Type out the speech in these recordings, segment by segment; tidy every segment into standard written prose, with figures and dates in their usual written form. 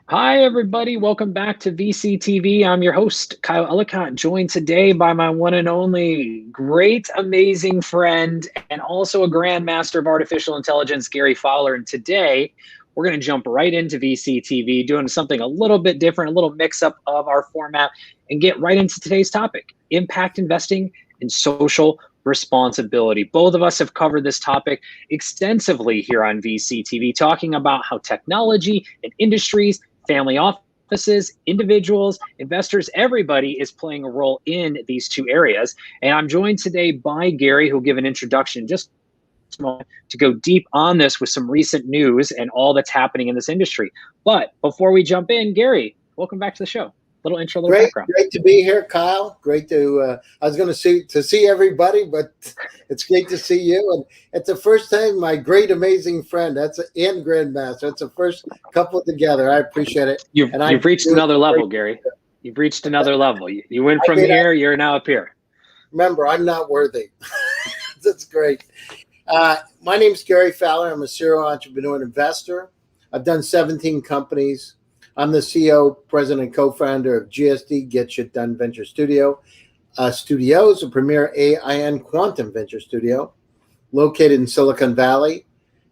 Hi, everybody. Welcome back to VCTV. I'm your host, Kyle Ellicott, joined today by my one and only great, amazing friend and also a grandmaster of artificial intelligence, Gary Fowler. And today, we're going to jump right into VCTV, doing something a little bit different, a little mix up of our format, and get right into today's topic, impact investing and social responsibility. Both of us have covered this topic extensively here on VCTV, talking about how technology and industries, family offices, individuals, investors, everybody is playing a role in these two areas. And I'm joined today by Gary, who'll give an introduction in just a moment to go deep on this with some recent news and all that's happening in this industry. But before we jump in, Gary, welcome back to the show. Little intro, little background. Great to be here, Kyle. Great to. I was going to see everybody, but it's great to see you. And it's the first time my great, amazing friend. And grandmaster. That's the first couple together. I appreciate it. You've reached another level, Gary. You've reached another level. You went from here. You're now up here. Remember, I'm not worthy. That's great. My name's Gary Fowler. I'm a serial entrepreneur and investor. I've done 17 companies. I'm the CEO, president, and co-founder of GSD Get Shit Done Venture Studios, a premier AI and quantum venture studio located in Silicon Valley.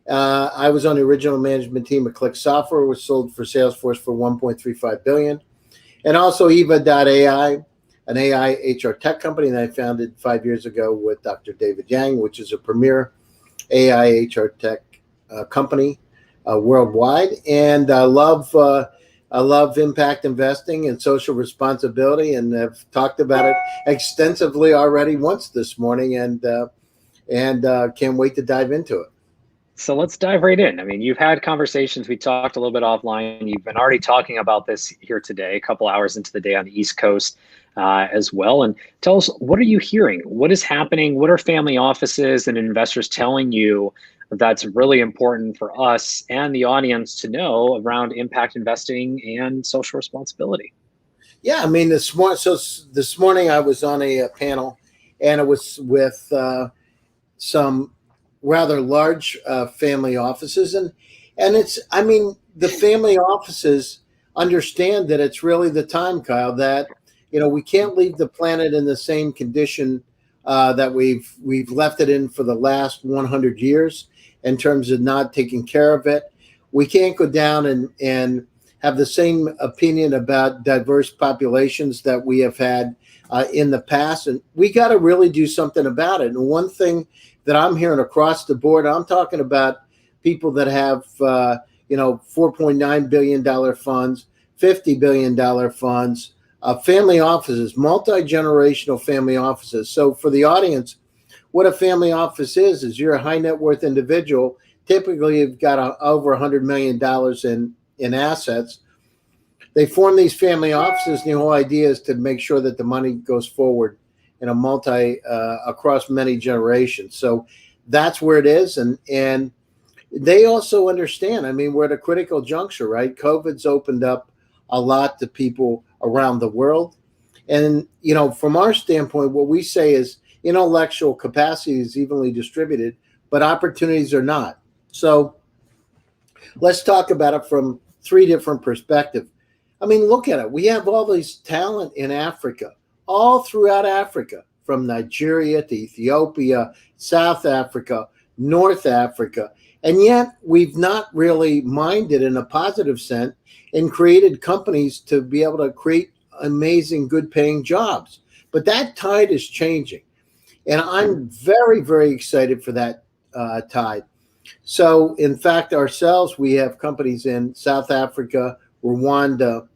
I was on the original management team of Click Software, was sold for Salesforce for $1.35 billion. And also Eva.ai, an AI HR tech company that I founded 5 years ago with Dr. David Yang, which is a premier AI HR tech company worldwide. And I love impact investing and social responsibility, and have talked about it extensively already once this morning, and can't wait to dive into it. So let's dive right in. I mean, you've had conversations. We talked a little bit offline. You've been already talking about this here today, a couple hours into the day on the East Coast as well. And tell us, what are you hearing? What is happening? What are family offices and investors telling you that's really important for us and the audience to know around impact investing and social responsibility? Yeah, I mean, this morning I was on a panel, and it was with some rather large family offices, and the family offices understand that it's really the time, Kyle, that we can't leave the planet in the same condition that we've left it in for the last 100 years. In terms of not taking care of it, we can't go down and have the same opinion about diverse populations that we have had in the past. And we got to really do something about it. And one thing that I'm hearing across the board, I'm talking about people that have, $4.9 billion funds, $50 billion funds, family offices, multi-generational family offices. So for the audience, what a family office is you're a high net worth individual. Typically, you've got over $100 million in assets. They form these family offices, and the whole idea is to make sure that the money goes forward in a across many generations. So that's where it is, and they also understand. I mean, we're at a critical juncture, right? COVID's opened up a lot to people around the world, and from our standpoint, what we say is, intellectual capacity is evenly distributed, but opportunities are not. So let's talk about it from three different perspectives. I mean, look at it. We have all this talent in Africa, all throughout Africa, from Nigeria to Ethiopia, South Africa, North Africa. And yet we've not really minded in a positive sense and created companies to be able to create amazing, good paying jobs. But that tide is changing. And I'm very, very excited for that tide. So, in fact, ourselves, we have companies in South Africa, Rwanda,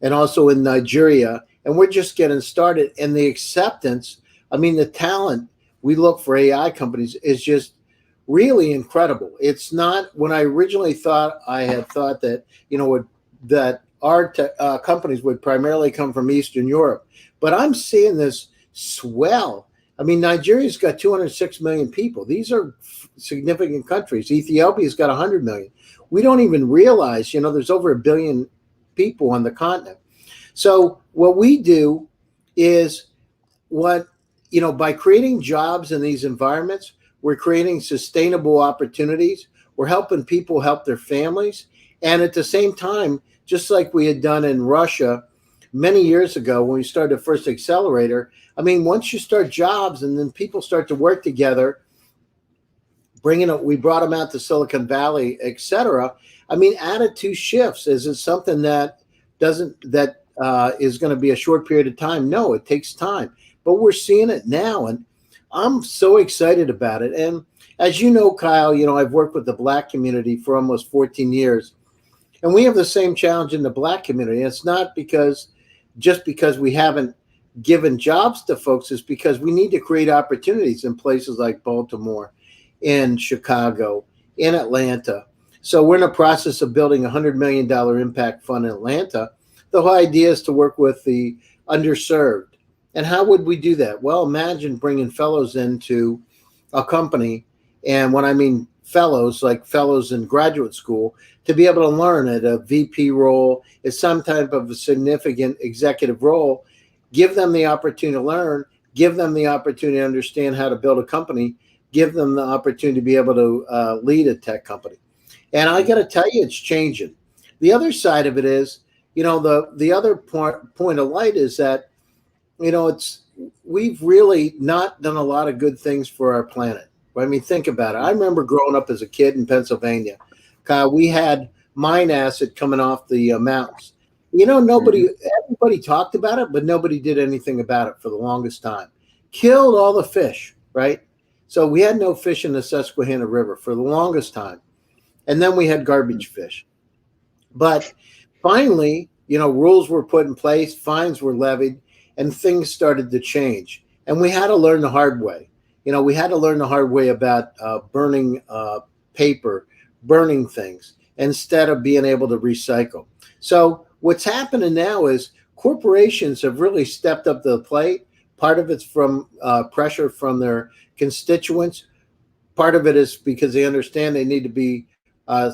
and also in Nigeria. And we're just getting started. And the acceptance, the talent we look for AI companies is just really incredible. It's not, when I originally thought, I had thought that, that our companies would primarily come from Eastern Europe. But I'm seeing this swell. Nigeria's got 206 million people. These are significant countries. Ethiopia's got 100 million. We don't even realize, there's over 1 billion people on the continent. So what we do is by creating jobs in these environments, we're creating sustainable opportunities. We're helping people help their families. And at the same time, just like we had done in Russia many years ago when we started the first accelerator, I mean, once you start jobs and then people start to work together, we brought them out to Silicon Valley, et cetera. I mean, attitude shifts. Is it something that is going to be a short period of time? No, it takes time, but we're seeing it now, and I'm so excited about it. And as you know, Kyle, I've worked with the Black community for almost 14 years, and we have the same challenge in the Black community. It's not because we haven't given jobs to folks, it's because we need to create opportunities in places like Baltimore, in Chicago, in Atlanta. So we're in the process of building a $100 million impact fund in Atlanta. The whole idea is to work with the underserved. And how would we do that? Well, imagine bringing fellows into a company. And when I mean fellows, like fellows in graduate school, to be able to learn at a VP role, at some type of a significant executive role, give them the opportunity to learn, give them the opportunity to understand how to build a company, give them the opportunity to be able to lead a tech company. And I got to tell you, it's changing. The other side of it is, the other point of light is that, we've really not done a lot of good things for our planet. I mean, think about it. I remember growing up as a kid in Pennsylvania. We had mine acid coming off the mountains. Everybody talked about it, but nobody did anything about it for the longest time. Killed all the fish, right? So we had no fish in the Susquehanna River for the longest time. And then we had garbage fish. But finally, rules were put in place, fines were levied, and things started to change. And we had to learn the hard way. We had to learn the hard way about burning paper, burning things, instead of being able to recycle. So what's happening now is corporations have really stepped up to the plate. Part of it's from pressure from their constituents. Part of it is because they understand they need to be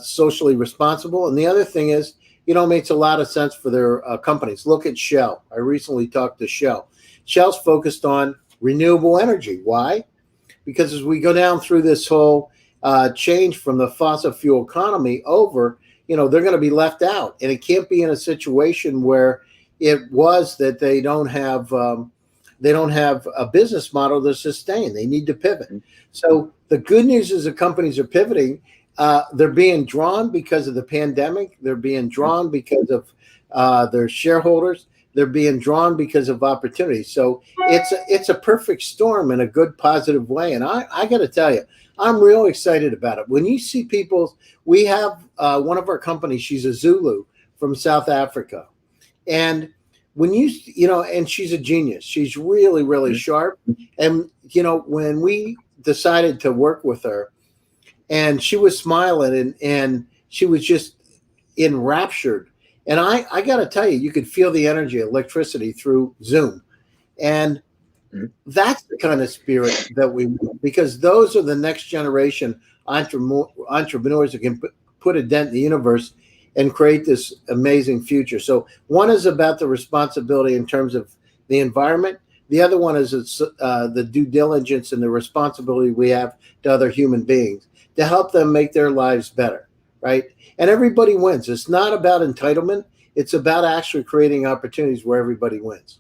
socially responsible. And the other thing is, it makes a lot of sense for their companies. Look at Shell. I recently talked to Shell. Shell's focused on renewable energy. Why? Because as we go down through this whole change from the fossil fuel economy over, they're going to be left out. And it can't be in a situation where it was that they don't have a business model to sustain. They need to pivot. So the good news is the companies are pivoting. They're being drawn because of the pandemic. They're being drawn because of their shareholders. They're being drawn because of opportunities. So it's a perfect storm in a good, positive way. And I got to tell you, I'm real excited about it. When you see people, we have one of our companies, she's a Zulu from South Africa. And when and she's a genius. She's really, really sharp. And, when we decided to work with her, and she was smiling and she was just enraptured. And I got to tell you, you could feel the energy, electricity through Zoom. And that's the kind of spirit that we want, because those are the next generation entrepreneurs that can put a dent in the universe and create this amazing future. So one is about the responsibility in terms of the environment. The other one is the due diligence and the responsibility we have to other human beings to help them make their lives better, right? And everybody wins. It's not about entitlement. It's about actually creating opportunities where everybody wins.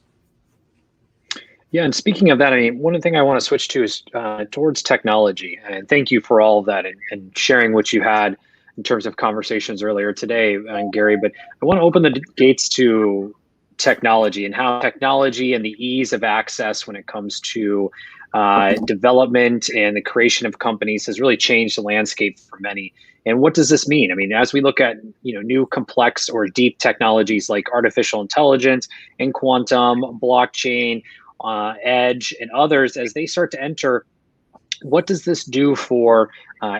Yeah, and speaking of that, I mean, one thing I want to switch to is towards technology. And thank you for all of that and sharing what you had in terms of conversations earlier today, Gary. But I want to open the gates to technology and how technology and the ease of access when it comes to development and the creation of companies has really changed the landscape for many. And what does this mean? I mean, as we look at new complex or deep technologies like artificial intelligence and quantum, blockchain, edge, and others, as they start to enter, what does this do for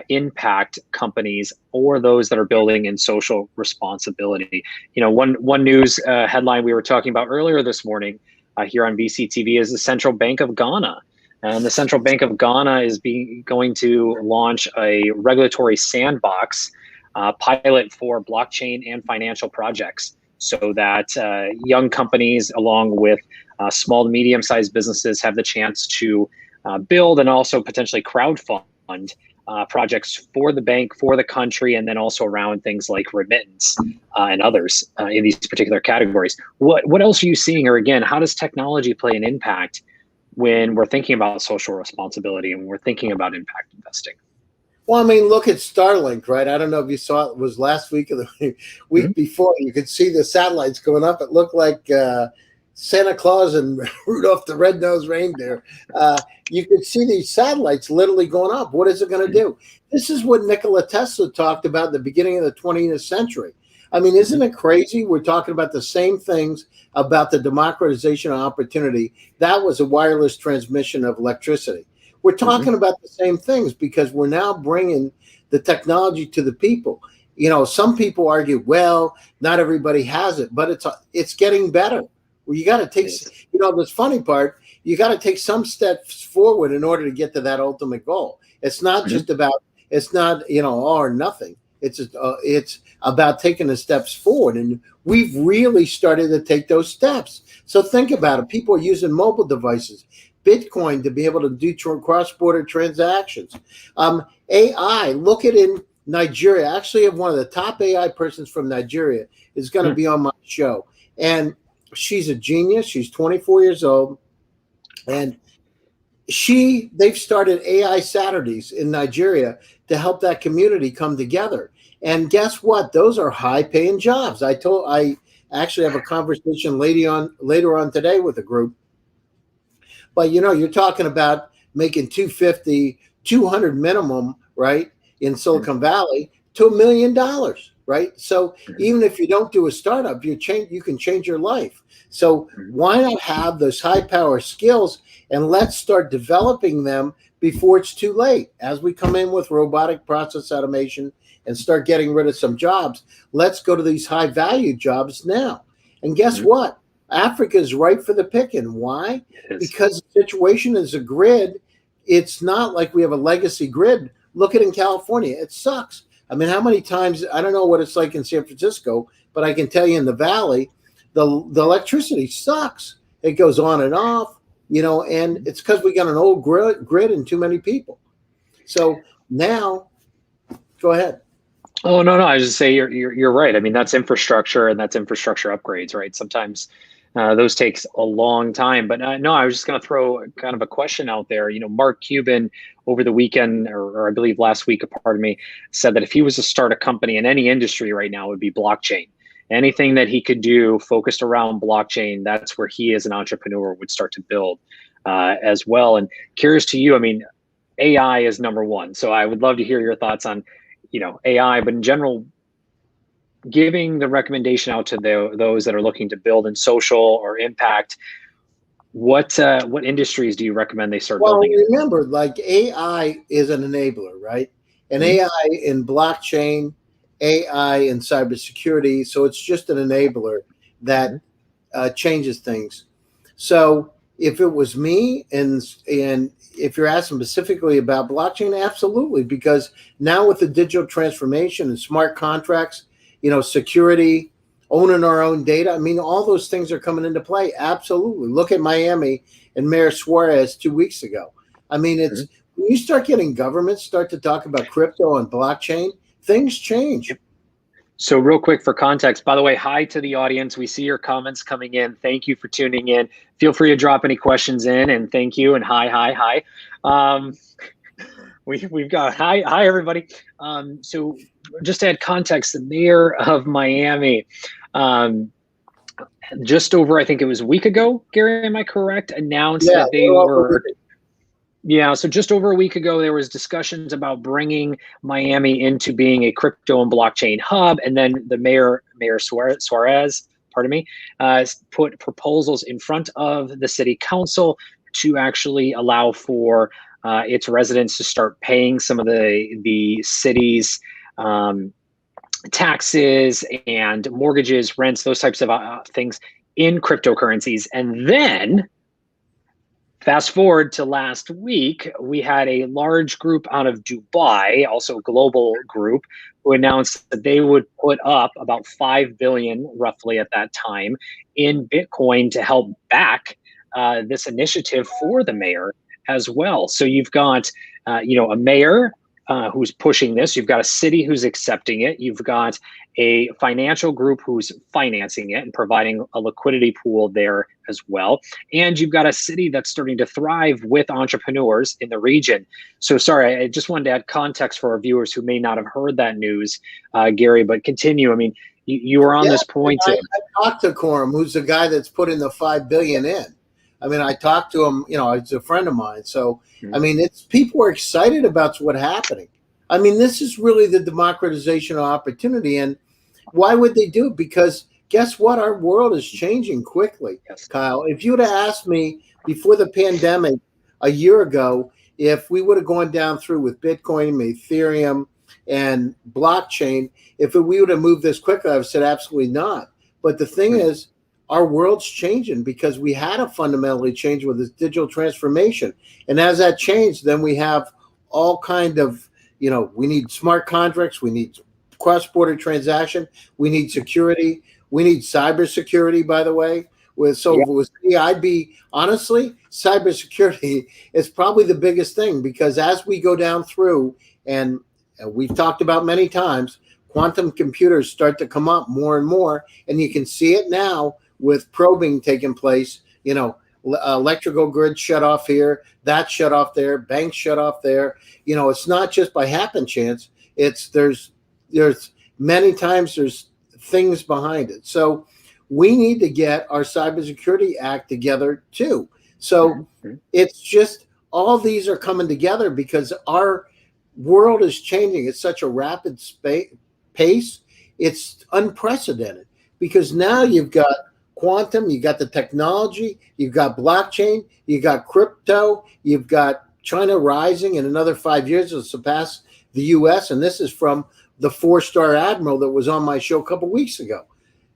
impact companies or those that are building in social responsibility? One news headline we were talking about earlier this morning here on VCTV is the Central Bank of Ghana. And the Central Bank of Ghana is going to launch a regulatory sandbox pilot for blockchain and financial projects, so that young companies, along with small to medium-sized businesses, have the chance to build and also potentially crowdfund projects for the bank, for the country, and then also around things like remittance and others in these particular categories. What else are you seeing? Or again, how does technology play an impact when we're thinking about social responsibility and we're thinking about impact investing? Well, I mean, look at Starlink, right? I don't know if you saw it was last week or the week before. You could see the satellites going up. It looked like Santa Claus and Rudolph the Red-Nosed Reindeer. You could see these satellites literally going up. What is it going to do? This is what Nikola Tesla talked about at the beginning of the 20th century. I mean, isn't it crazy? We're talking about the same things about the democratization of opportunity. That was a wireless transmission of electricity. We're talking about the same things because we're now bringing the technology to the people. You know, some people argue, well, not everybody has it, but it's getting better. Well, you got to take, you know, this funny part, you got to take some steps forward in order to get to that ultimate goal. It's not just about, it's not, you know, all or nothing. It's about taking the steps forward. And we've really started to take those steps. So think about it. People are using mobile devices, Bitcoin to be able to do cross-border transactions. AI, look at in Nigeria. I actually have one of the top AI persons from Nigeria is going to be on my show. And she's a genius. She's 24 years old. And they've started AI Saturdays in Nigeria to help that community come together. And guess what? Those are high-paying jobs. I actually have a conversation later on today with a group. But, you know, you're talking about making 250, 200 minimum, right, in Silicon Valley to $1 million, right? So even if you don't do a startup, you can change your life. So why not have those high power skills and let's start developing them before it's too late? As we come in with robotic process automation and start getting rid of some jobs, let's go to these high value jobs now. And guess what? Africa is ripe for the picking. Why? Because the situation is a grid. It's not like we have a legacy grid. Look at in California. It sucks. I mean, how many times, I don't know what it's like in San Francisco, but I can tell you in the Valley, the electricity sucks. It goes on and off, you know, and it's because we got an old grid and too many people. So now, go ahead. Oh, no. I was just say you're right. I mean, that's infrastructure and that's infrastructure upgrades, right? Sometimes those takes a long time. But no, I was just going to throw kind of a question out there. You know, Mark Cuban over the weekend, or I believe last week, pardon me, said that if he was to start a company in any industry right now, it would be blockchain. Anything that he could do focused around blockchain, that's where he as an entrepreneur would start to build as well. And curious to you, I mean, AI is number one. So I would love to hear your thoughts on, you know, AI, but in general, giving the recommendation out to those that are looking to build in social or impact. What industries do you recommend they start building? Well, remember, like AI is an enabler, right? And AI in blockchain, AI in cybersecurity. So it's just an enabler that changes things. So if it was me, and if you're asking specifically about blockchain, absolutely, because now with the digital transformation and smart contracts, you know, security, owning our own data, I mean, all those things are coming into play. Absolutely. Look at Miami and Mayor Suarez 2 weeks ago. I mean, it's when you start getting governments start to talk about crypto and blockchain, things change. So real quick for context, by the way, hi to the audience. We see your comments coming in. Thank you for tuning in. Feel free to drop any questions in, and thank you. And hi. We've got hi everybody. So just to add context, the mayor of Miami, just over, I think it was a week ago, Gary, am I correct? Announced that they were. Yeah, so just over a week ago, there was discussions about bringing Miami into being a crypto and blockchain hub, and then the Mayor Suarez, pardon me, put proposals in front of the city council to actually allow for its residents to start paying some of the city's taxes and mortgages, rents, those types of things in cryptocurrencies, and then. Fast forward to last week, we had a large group out of Dubai, also a global group, who announced that they would put up about 5 billion, roughly at that time, in Bitcoin to help back this initiative for the mayor as well. So you've got, a mayor who's pushing this. You've got a city who's accepting it. You've got a financial group who's financing it and providing a liquidity pool there as well. And you've got a city that's starting to thrive with entrepreneurs in the region. So sorry, I just wanted to add context for our viewers who may not have heard that news, Gary, but continue. I mean, you were on this point. I talked to Coram, who's the guy that's putting the $5 billion in. I mean, I talked to him, he's a friend of mine. So, I mean, people are excited about what's happening. I mean, this is really the democratization of opportunity. And why would they do it? Because guess what? Our world is changing quickly, Kyle. If you would have asked me before the pandemic a year ago, if we would have gone down through with Bitcoin, Ethereum, and blockchain, if we would have moved this quickly, I would have said absolutely not. But the thing is, our world's changing because we had to fundamentally change with this digital transformation. And as that changed, then we have all kind of, we need smart contracts, we need cross-border transaction, we need security, we need cybersecurity, by the way. If it was me, I'd be, honestly, cybersecurity is probably the biggest thing, because as we go down through, and we've talked about many times, quantum computers start to come up more and more, and you can see it now with probing taking place. Electrical grid shut off here, that shut off there, banks shut off there. It's not just by happen chance. There's many times there's things behind it. So we need to get our Cybersecurity Act together too. So it's just all these are coming together because our world is changing at such a rapid pace. It's unprecedented because now you've got quantum, you got the technology, you've got blockchain, you got crypto, you've got China rising in another 5 years to surpass the US. And this is from the 4-star admiral that was on my show a couple of weeks ago,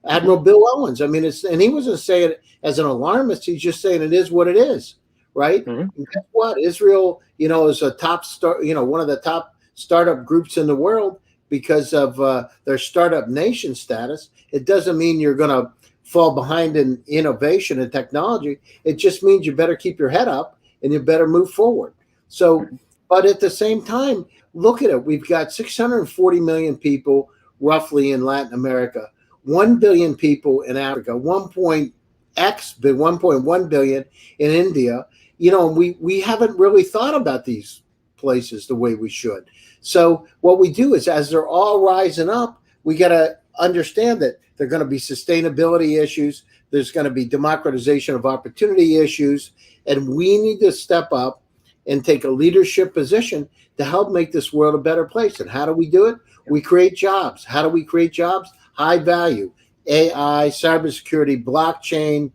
Admiral Bill Owens. I mean, and he wasn't saying it as an alarmist. He's just saying it is what it is, right? And guess what? Israel, is a top one of the top startup groups in the world because of their startup nation status. It doesn't mean you're going to fall behind in innovation and technology. It just means you better keep your head up and you better move forward. So, but at the same time, look at it. We've got 640 million people roughly in Latin America, 1 billion people in Africa, 1.1 billion in India. We haven't really thought about these places the way we should. So what we do is, as they're all rising up, we got to understand that there are going to be sustainability issues. There's going to be democratization of opportunity issues. And we need to step up and take a leadership position to help make this world a better place. And how do we do it? We create jobs. How do we create jobs? High value, AI, cybersecurity, blockchain.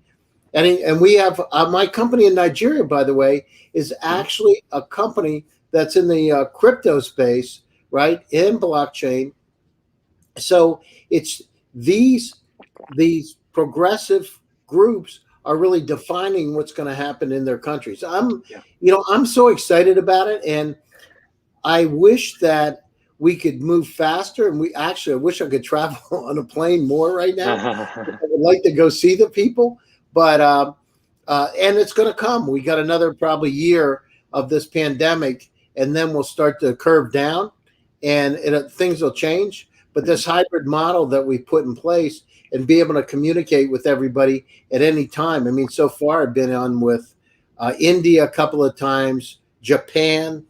And we have my company in Nigeria, by the way, is actually a company that's in the crypto space, right, in blockchain. So it's these progressive groups are really defining what's going to happen in their countries. I'm so excited about it, and I wish that we could move faster. And I wish I could travel on a plane more right now. I would like to go see the people, but and it's going to come. We got another probably year of this pandemic, and then we'll start to curve down, and things will change. But this hybrid model that we put in place and be able to communicate with everybody at any time. I mean, so far I've been on with India a couple of times, Japan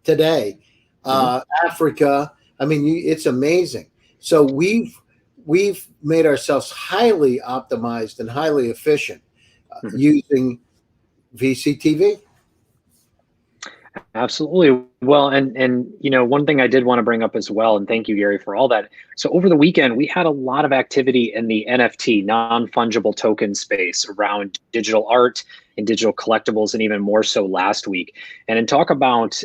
today, Africa. I mean, it's amazing. So we've made ourselves highly optimized and highly efficient using VCTV. Absolutely. Well, and one thing I did want to bring up as well, and thank you, Gary, for all that. So over the weekend, we had a lot of activity in the NFT, non-fungible token space around digital art and digital collectibles, and even more so last week. And in talk about,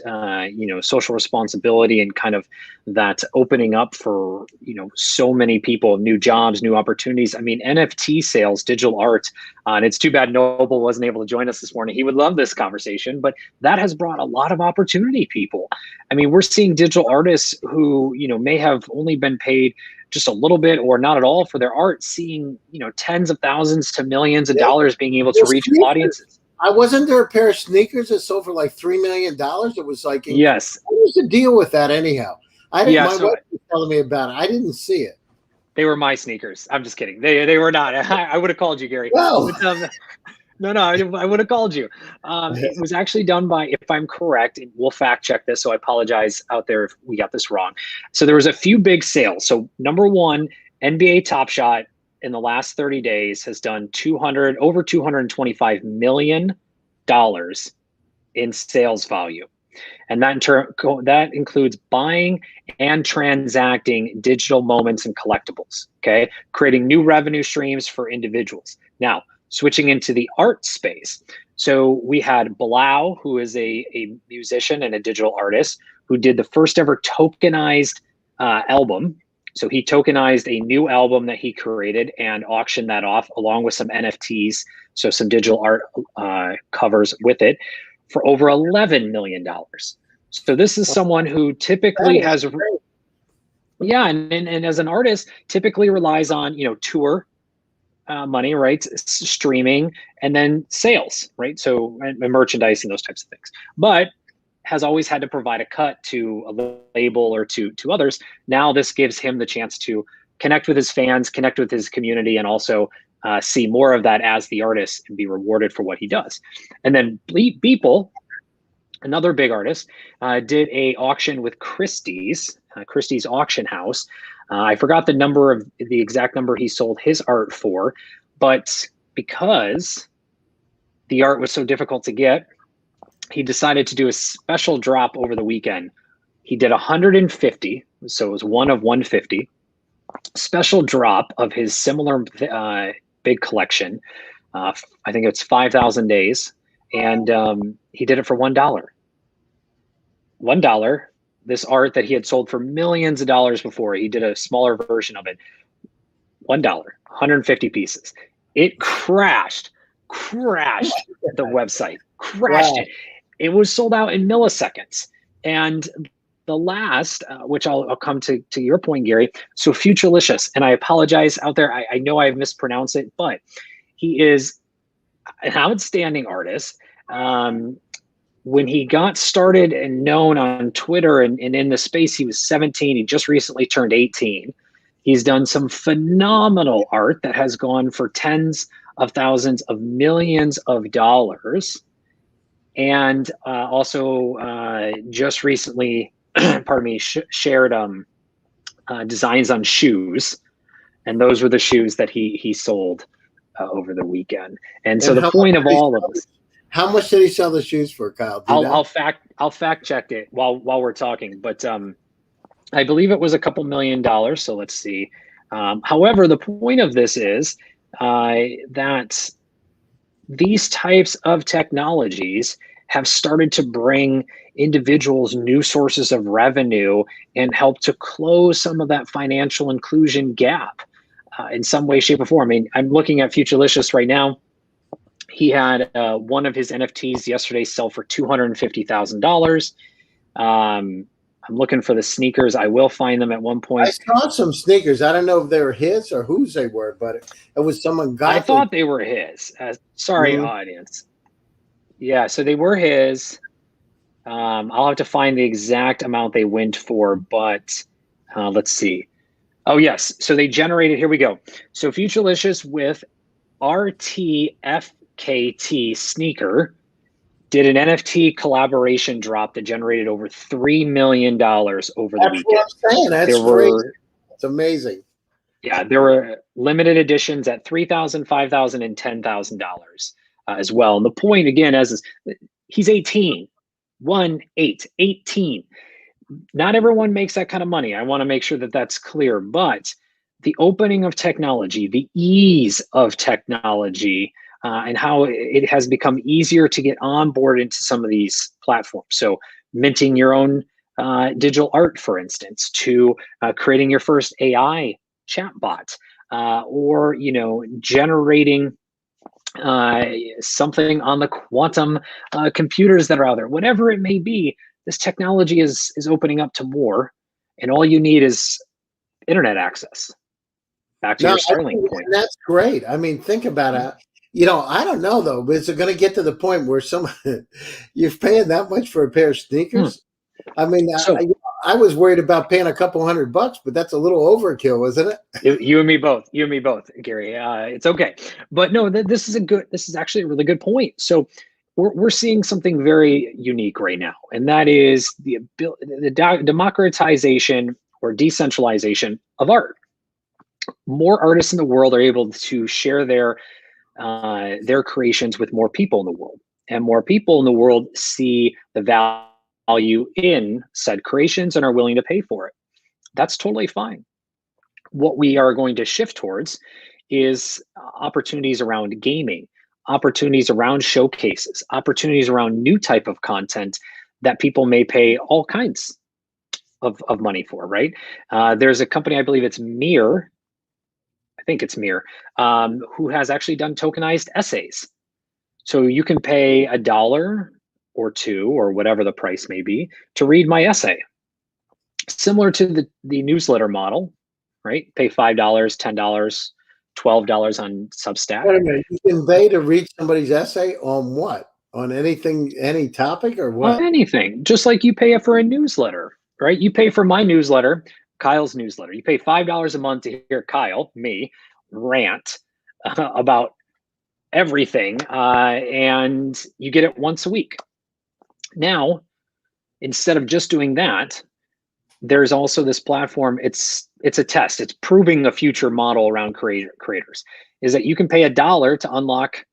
social responsibility and kind of that opening up for, so many people, new jobs, new opportunities. I mean, NFT sales, digital art, and it's too bad Noble wasn't able to join us this morning. He would love this conversation, but that has brought a lot of opportunity, people. I mean, we're seeing digital artists who, may have only been paid just a little bit or not at all for their art, seeing, tens of thousands to millions of dollars being able to reach audiences. I wasn't there a pair of sneakers that sold for like $3 million. It was like, Yes. what was the deal with that anyhow? I didn't. Yeah. My So wife was telling me about it. I didn't see it. they were my sneakers. I'm just kidding. They were not. I would have called you, Gary. Well, But, no, I would have called you. It was actually done by, if I'm correct, and we'll fact check this, so I apologize out there if we got this wrong. So there was a few big sales. So number one, NBA Top Shot in the last 30 days has done over $225 million in sales value. And that includes buying and transacting digital moments and collectibles, okay? Creating new revenue streams for individuals. Now, switching into the art space. So we had Blau, who is a musician and a digital artist, who did the first ever tokenized album. So he tokenized a new album that he created and auctioned that off along with some NFTs, so some digital art covers with it, for over $11 million. So this is someone who typically has, yeah, and as an artist, typically relies on, tour money, right? Streaming, and then sales, right? So and merchandise and those types of things. But has always had to provide a cut to a label or to others. Now this gives him the chance to connect with his fans, connect with his community, and also see more of that as the artist and be rewarded for what he does. And then Beeple, another big artist, did a auction with Christie's auction house. I forgot the exact number he sold his art for, but because the art was so difficult to get, he decided to do a special drop over the weekend. He did 150, so it was one of 150, special drop of his similar big collection. I think it's 5,000 days, and he did it for $1. $1. This art that he had sold for millions of dollars before, he did a smaller version of it. $1, 150 pieces. It crashed the website, crashed it. It was sold out in milliseconds. And the last, which I'll come to your point, Gary. So Futurelicious, and I apologize out there. I know I've mispronounced it, but he is an outstanding artist. When he got started and known on Twitter and in the space, he was 17. He just recently turned 18. He's done some phenomenal art that has gone for tens of thousands of millions of dollars. And also just recently, shared designs on shoes. And those were the shoes that he sold over the weekend. And so the point of all of this. How much did he sell the shoes for, Kyle? I'll fact check it while we're talking, but I believe it was a couple $1 million. So let's see. However, the point of this is that these types of technologies have started to bring individuals new sources of revenue and help to close some of that financial inclusion gap in some way, shape, or form. I mean, I'm looking at Futurelicious right now. He had one of his NFTs yesterday sell for $250,000. I'm looking for the sneakers. I will find them at one point. I saw some sneakers. I don't know if they were his or whose they were, but it was someone got. I thought they were his. Sorry, audience. Yeah, so they were his. I'll have to find the exact amount they went for, but let's see. Oh, yes. So they generated, here we go. So Futurelicious with RTFKT sneaker did an NFT collaboration drop that generated over $3 million over the weekend. That's what I'm saying. That's crazy. It's amazing. Yeah, there were limited editions at $3,000, $5,000, and $10,000 as well. And the point again is he's 18. 18. Not everyone makes that kind of money. I want to make sure that that's clear. But the opening of technology, the ease of technology, and how it has become easier to get on board into some of these platforms. So minting your own digital art, for instance, to creating your first AI chatbot, or generating something on the quantum computers that are out there. Whatever it may be, this technology is opening up to more, and all you need is internet access. Back to your Starlink point. That's great. I mean, think about it. I don't know though. But is it going to get to the point where you're paying that much for a pair of Hmm. sneakers? I mean, So I was worried about paying a couple $100, but that's a little overkill, isn't it? you and me both. You and me both, Gary. It's okay, but no, this is a good. This is actually a really good point. So we're seeing something very unique right now, and that is the democratization or decentralization of art. More artists in the world are able to share their creations with more people in the world, and more people in the world see the value in said creations and are willing to pay for it. That's totally fine. What we are going to shift towards is opportunities around gaming, opportunities around showcases, opportunities around new type of content that people may pay all kinds of money for, right? There's a company, I believe it's Mir, I think it's Mir, who has actually done tokenized essays. So you can pay $1 or two or whatever the price may be to read my essay. Similar to the newsletter model, right? Pay $5, $10, $12 on Substack. Wait a minute. You can pay to read somebody's essay on what? On anything, any topic, or On what? anything, just like you pay for a newsletter, right? You pay for my newsletter, Kyle's newsletter. You pay $5 a month to hear Kyle, me, rant about everything, and you get it once a week. Now, instead of just doing that, there's also this platform. It's a test. It's proving a future model around creators. Is that you can pay $1 to unlock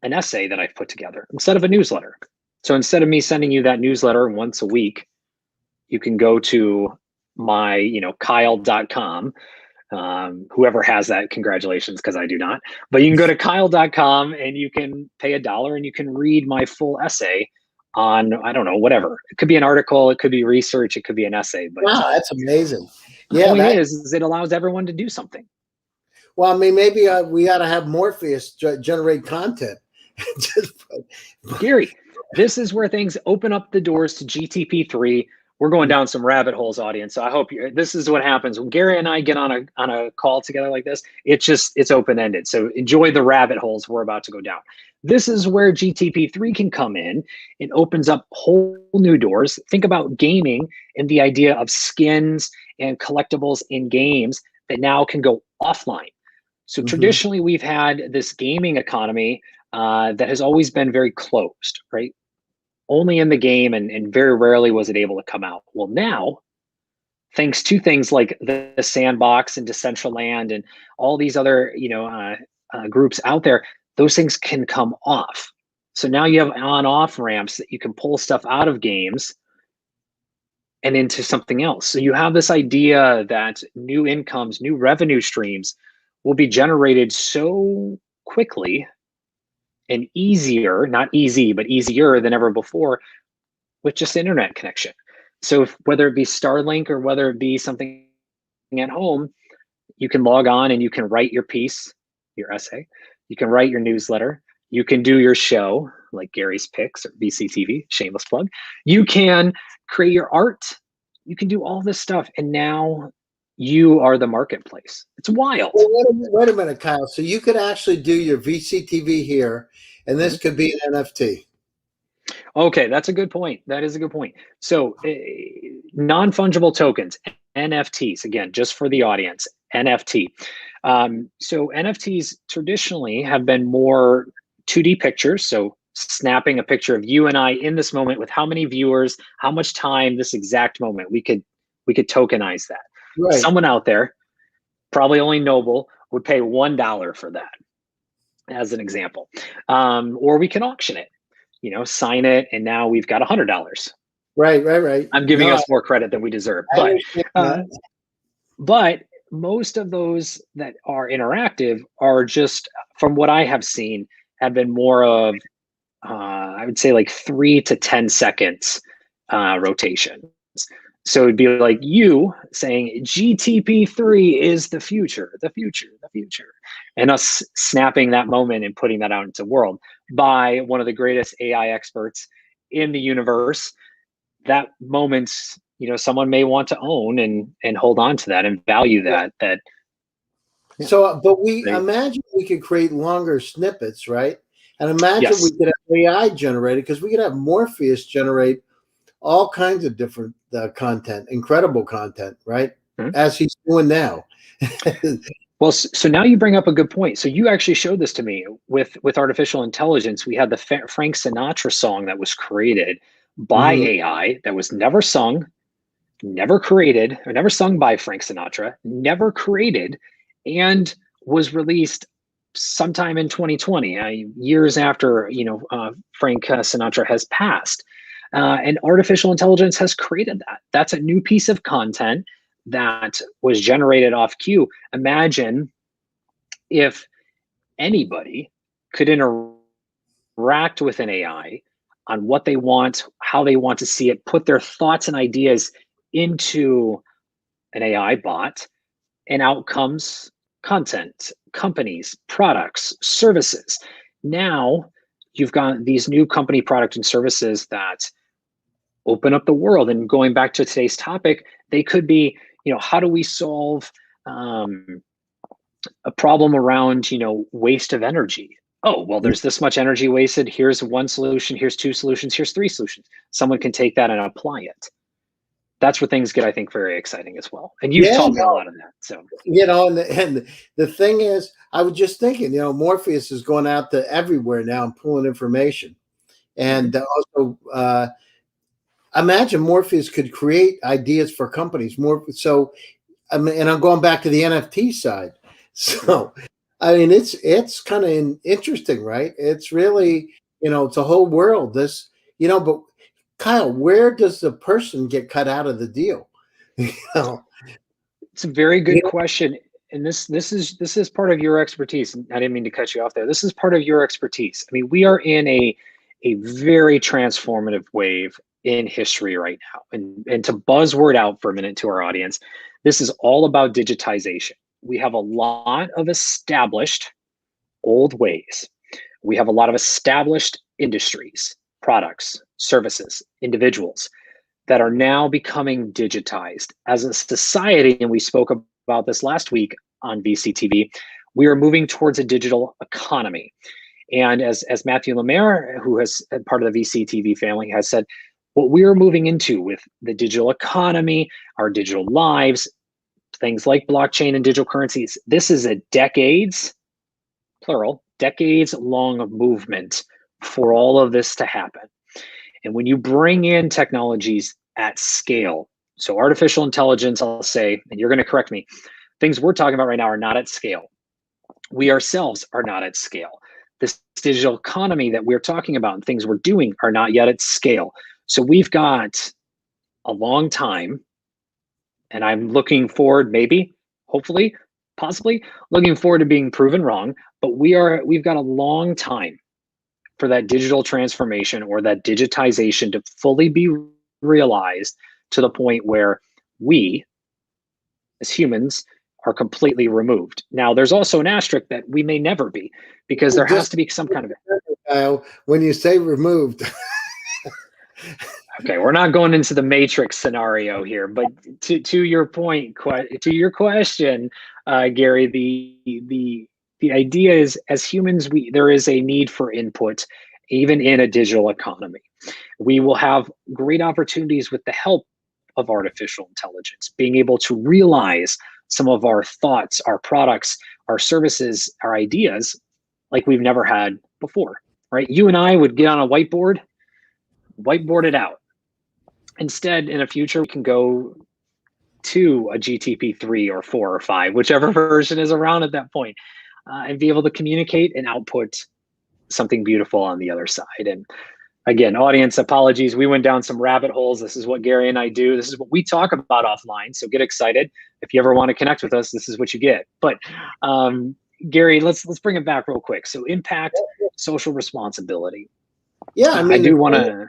an essay that I've put together instead of a newsletter. So instead of me sending you that newsletter once a week, you can go to my, Kyle.com. Whoever has that, congratulations, because I do not. But you can go to Kyle.com and you can pay $1 and you can read my full essay on, I don't know, whatever. It could be an article, it could be research, it could be an essay. But Wow, that's amazing. the Yeah, point that. is it allows everyone to do something. Well, I mean, maybe we ought to have Morpheus generate content. Gary, this is where things open up the doors to GTP3. We're going down some rabbit holes, audience. So I hope this is what happens when Gary and I get on a call together like this. It's open ended. So enjoy the rabbit holes we're about to go down. This is where GTP3 can come in. It opens up whole new doors. Think about gaming and the idea of skins and collectibles in games that now can go offline. So traditionally, we've had this gaming economy that has always been very closed, right? Only in the game, and very rarely was it able to come out. Well, now, thanks to things like the Sandbox and Decentraland and all these other groups out there, those things can come off. So now you have on-off ramps that you can pull stuff out of games and into something else. So you have this idea that new incomes, new revenue streams will be generated so quickly and easier, not easy, but easier than ever before with just internet connection. So whether it be Starlink or whether it be something at home, you can log on and you can write your piece, your essay, you can write your newsletter, you can do your show like Gary's Picks or VCTV, shameless plug. You can create your art, you can do all this stuff, and now you are the marketplace. It's wild. Well, wait a minute, Kyle. So you could actually do your VCTV here, and this could be an NFT. Okay, that's a good point. That is a good point. So non-fungible tokens, NFTs, again, just for the audience, NFT. So NFTs traditionally have been more 2D pictures. So snapping a picture of you and I in this moment with how many viewers, how much time, this exact moment, we could tokenize that. Right. Someone out there, probably only Noble, would pay $1 for that, as an example. Or we can auction it. Sign it, and now we've got $100. Right. I'm giving us more credit than we deserve, but most of those that are interactive are just, from what I have seen, have been more of, I would say, like 3 to 10 seconds rotations. So it'd be like you saying GTP3 is the future, and us snapping that moment and putting that out into the world by one of the greatest AI experts in the universe. That moment, someone may want to own and hold on to that and value that Yeah. So, but we Right. imagine we could create longer snippets, right? And imagine we Yes. could have AI generated, because we could have Morpheus generate all kinds of different content, incredible content, right? Mhm. As he's doing now. Well, so now you bring up a good point. So you actually showed this to me with artificial intelligence. We had the Frank Sinatra song that was created by Mhm. AI that was never sung, never created, or never sung by Frank Sinatra, never created, and was released sometime in 2020, years after Frank Sinatra has passed. And artificial intelligence has created that. That's a new piece of content that was generated off cue. Imagine if anybody could interact with an AI on what they want, how they want to see it, put their thoughts and ideas into an AI bot, and out comes content, companies, products, services. Now you've got these new company product and services that open up the world. And going back to today's topic, they could be, how do we solve a problem around, waste of energy? Oh, well, there's this much energy wasted. Here's one solution. Here's two solutions. Here's three solutions. Someone can take that and apply it. That's where things get, I think, very exciting as well. And you've Yeah, taught me a lot of that. So, and the thing is, I was just thinking, Morpheus is going out to everywhere now and pulling information. mhm. And also, imagine Morpheus could create ideas for companies more. So, and I'm going back to the NFT side. So, I mean, it's kind of interesting, right? It's really, it's a whole world. But Kyle, where does the person get cut out of the deal? You know, It's a very you good question. And this is part of your expertise. And I didn't mean to cut you off there. This is part of your expertise. I mean, we are in a very transformative wave in history right now. And to buzzword out for a minute to our audience, this is all about digitization. We have a lot of established old ways. We have a lot of established industries, products, services, individuals that are now becoming digitized. As a society, and we spoke about this last week on VCTV, we are moving towards a digital economy. And as Matthew Lemaire, who has part of the VCTV family, has said, what we are moving into with the digital economy, our digital lives, things like blockchain and digital currencies, this is a decades, plural, decades long movement for all of this to happen. And when you bring in technologies at scale, so artificial intelligence, I'll say, and you're going to correct me, things we're talking about right now are not at scale. We ourselves are not at scale. This digital economy that we're talking about and things we're doing are not yet at scale. So we've got a long time, and I'm looking forward, maybe, hopefully, possibly, looking forward to being proven wrong. But we've got a long time for that digital transformation or that digitization to fully be realized to the point where we as humans are completely removed. Now, there's also an asterisk that we may never be, because there has just to be some kind of, Kyle, when you say removed. okay, we're not going into the matrix scenario here, but to your point, to your question, Gary, the idea is, as humans, there is a need for input even in a digital economy. We will have great opportunities with the help of artificial intelligence, being able to realize some of our thoughts, our products, our services, our ideas like we've never had before, right? You and I would get on a whiteboard it out. Instead, in the future, we can go to a GTP3 or 4 or 5, whichever version is around at that point, and be able to communicate and output something beautiful on the other side. And again, audience, apologies. We went down some rabbit holes. This is what Gary and I do. This is what we talk about offline. So get excited. If you ever want to connect with us, this is what you get. But Gary, let's bring it back real quick. So impact, social responsibility. Yeah, I I mean, do want to.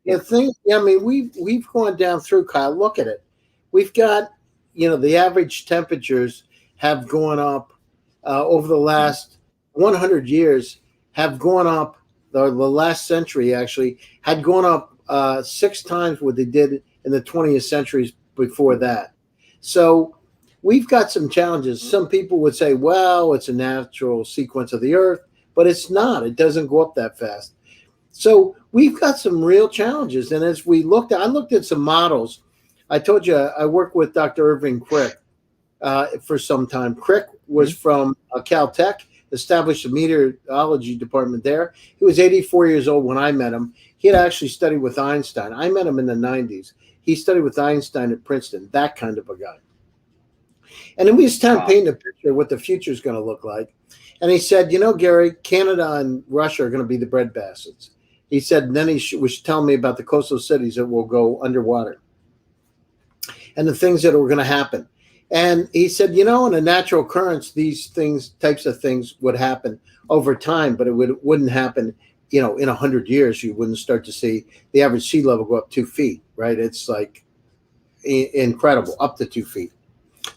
the thing, yeah, I mean, we've gone down through, Kyle. Look at it. We've got, the average temperatures have gone up over the last 100 years, have gone up, the last century actually, had gone up 6 times what they did in the 20th centuries before that. So we've got some challenges. Some people would say, well, it's a natural sequence of the earth, but it's not. It doesn't go up that fast. So we've got some real challenges. And as we looked, I looked at some models. I told you I worked with Dr. Irving Crick for some time. Crick was from Caltech, established a meteorology department there. He was 84 years old when I met him. He had actually studied with Einstein. I met him in the 90s. He studied with Einstein at Princeton, that kind of a guy. And then we just kind of painted a picture of what the future is going to look like. And he said, you know, Gary, Canada and Russia are going to be the breadbaskets. He said, and then he was telling me about the coastal cities that will go underwater and the things that are going to happen. And he said, you know, in a natural occurrence, these types of things would happen over time, but it wouldn't happen, you know, in 100 years. You wouldn't start to see the average sea level go up 2 feet, right? It's like incredible, up to 2 feet.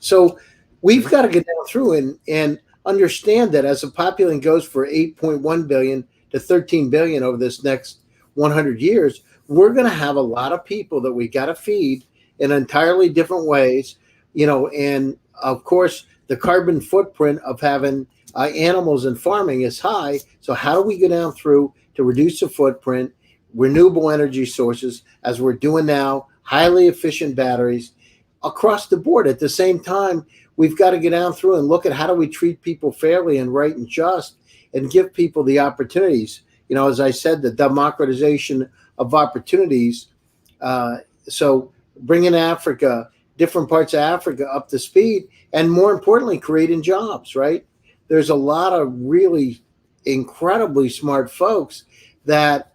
So we've got to get down through and understand that as the population goes for 8.1 billion to 13 billion over this next 100 years, we're going to have a lot of people that we got to feed in entirely different ways, you know, and of course the carbon footprint of having animals and farming is high. So how do we go down through to reduce the footprint, renewable energy sources, as we're doing now, highly efficient batteries across the board. At the same time, we've got to get down through and look at how do we treat people fairly and right and just and give people the opportunities. You know, as I said, the democratization of opportunities. So bringing Africa, different parts of Africa up to speed, and more importantly, creating jobs, right? There's a lot of really incredibly smart folks that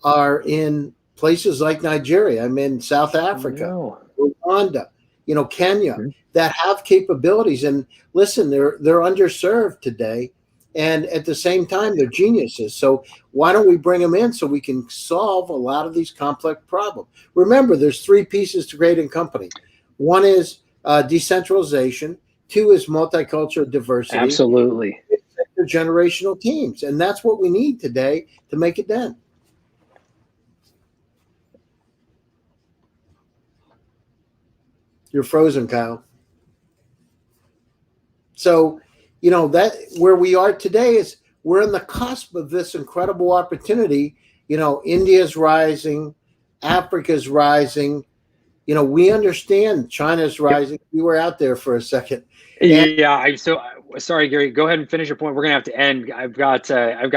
are in places like Nigeria. I'm in South Africa, Rwanda, you know, Kenya, that have capabilities. And listen, they're underserved today. And at the same time, they're geniuses. So why don't we bring them in so we can solve a lot of these complex problems? Remember, there's 3 pieces to creating a company. One is decentralization. 2 is multicultural diversity. Absolutely. Generational teams. And that's what we need today to make it done. You're frozen, Kyle. So, you know, that where we are today is we're on the cusp of this incredible opportunity. You know, India's rising, Africa's rising. You know, we understand China's rising. We were out there for a second. Yeah, so sorry, Gary. Go ahead and finish your point. We're gonna have to end. I've got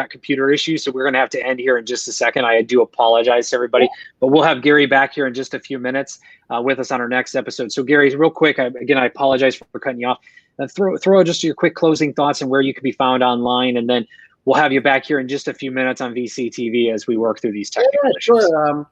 computer issues, so we're gonna have to end here in just a second. I do apologize to everybody, but we'll have Gary back here in just a few minutes with us on our next episode. So, Gary, real quick, I apologize for cutting you off. Throw just your quick closing thoughts and where you can be found online, and then we'll have you back here in just a few minutes on VCTV as we work through these technical issues. Sure.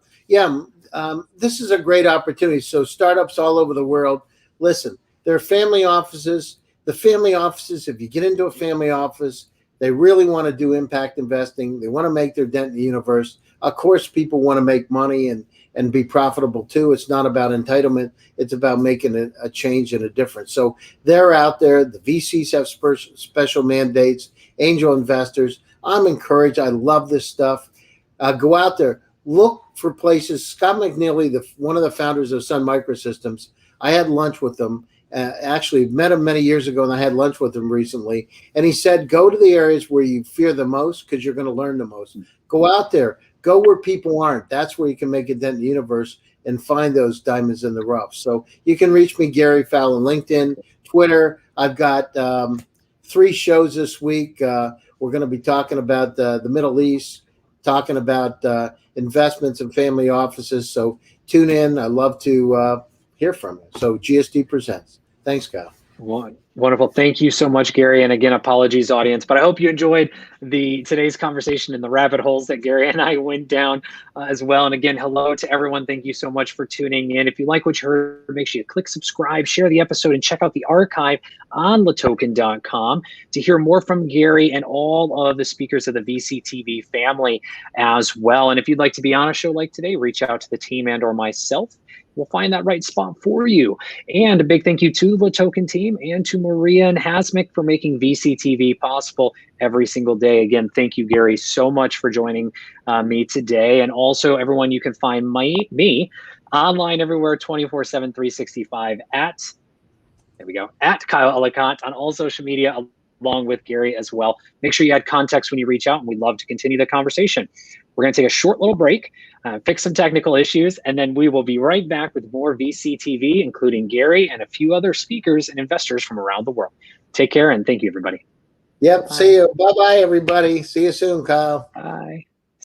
This is a great opportunity. So startups all over the world, listen, they're family offices. The family offices, if you get into a family office, they really want to do impact investing. They want to make their dent in the universe. Of course, people want to make money and be profitable too. It's not about entitlement. It's about making a change and a difference. So they're out there. The VCs have special mandates, angel investors. I'm encouraged. I love this stuff. Go out there. Look for places. Scott McNeely, one of the founders of Sun Microsystems, I had lunch with them. Actually met him many years ago, and I had lunch with him recently. And he said, go to the areas where you fear the most because you're going to learn the most. Go out there. Go where people aren't. That's where you can make a dent in the universe and find those diamonds in the rough. So you can reach me, Gary Fowler, LinkedIn, Twitter. I've got 3 shows this week. We're going to be talking about the Middle East, talking about investments in family offices. So tune in. I love to hear from you. So GSD Presents. Thanks, Kyle. Wonderful. Thank you so much, Gary. And again, apologies, audience, but I hope you enjoyed today's conversation and the rabbit holes that Gary and I went down as well. And again, hello to everyone. Thank you so much for tuning in. If you like what you heard, make sure you click subscribe, share the episode, and check out the archive on LaToken.com to hear more from Gary and all of the speakers of the VCTV family as well. And if you'd like to be on a show like today, reach out to the team and or myself. We'll find that right spot for you. And a big thank you to the LaToken team and to Maria and Hasmick for making VCTV possible every single day. Again, thank you, Gary, so much for joining me today. And also, everyone, you can find me online everywhere, 24/7, 365 at There we go. At Kyle Ellicott on all social media, along with Gary as well. Make sure you add context when you reach out, and we'd love to continue the conversation. We're going to take a short little break, fix some technical issues, and then we will be right back with more VCTV, including Gary and a few other speakers and investors from around the world. Take care, and thank you, everybody. Yep. Bye. See you. Bye-bye, everybody. See you soon, Kyle. Bye.